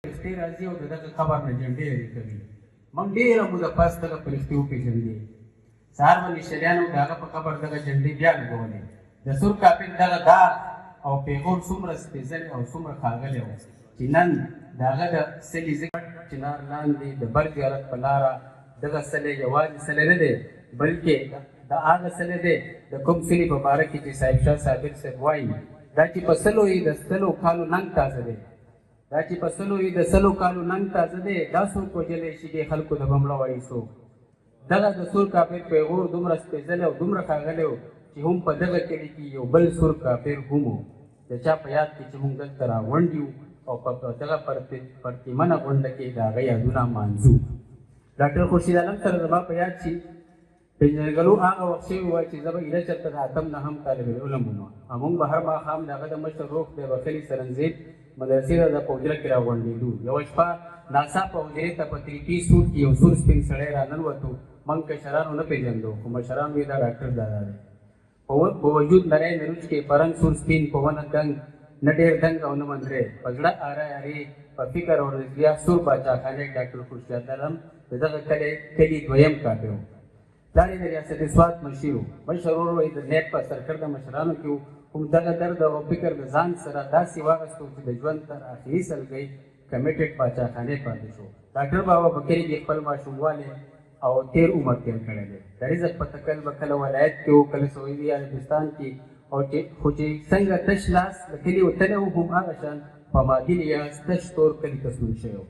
فرشتي راځي او دغه خبر نه جنډې لري کوي موږ ډېره موده پس دغه فرشتي وپېژندې سهار به نشتریانو د هغه په قبر دغه جنډې بیا لګولې د سور کافر دغه داغ او پیغور څومره سپېڅلی او څومره ښاغلی و چې نن د هغه د سلي ذکر چنار لاندې د بر زیارت په لاره دغه سلی یوازې سلی نه دی بلکې د هغه سلی دی د کوم سلي په باره کې چې صاحب شاه صابر صاحب وایي دا چې په سلو یې د سلو کالو ننګ تازه دی دا چې په سلو یې د سلو کالو ننګ تازه دی دا څوک وژلی شي دې خلکو د بمړه وایي څوک دغه د سور کافر پیغور دومره سپېڅلی او دومره ښاغلی و چې هم په دغه کلي کې یو بل سور کافر هم و د چا په یاد کې چې موږ دلته راغونډ یو او په دغه پرتیمنه غونډه کې د هغه یادونه مانځو ډاکټر خورشید عالم سره زما په یاد شي پېژندګلو هغه وخت شوی وای چې زه به ایله چېرته د اتم نهم طالب العلم وم موږ به هر ماښام د هغه د مشر روح دی بخلي سرنزیب مدرسې ته د په حجره کې راغونډېدو یوه شپه ناڅاپه حجرې ته په تریپي سوټ کې یو سور سپین سړی راننوتو موږ کشرانو نه پېژندو خو مشران وایي دا ډاکټر دادا دی په وجود نری نروج کې په رنګ سور سپین په ونه دنګ نه ډېر دنګ او نه مندرې په زړه اره ارې په فکر او رضیا سور باچاخانې ډاکټر خورشید عالم د دغه کلي دویم کاپي و پلار یې د ریاست سوات مشیر و مشر ورور وایي د نیټ په سرکړه مشرانو کې و هم دغه درد او فکر د ځان سره داسې واخیستو چې د ژوند تر آخري سلګۍ کمیټډ باچاخانې پاتې شو ډاکټر بابا بکري کې خپل ماشوموالی او تیر عمر تیر کړی دی د رزق په تکل به کله ولایت کې و کله سعودي عربستان کې او خو چې څنګه تش لاس د کلي وتلی و هم هغه شان په مادي لیاس تش تور کلي ته ستون شوی و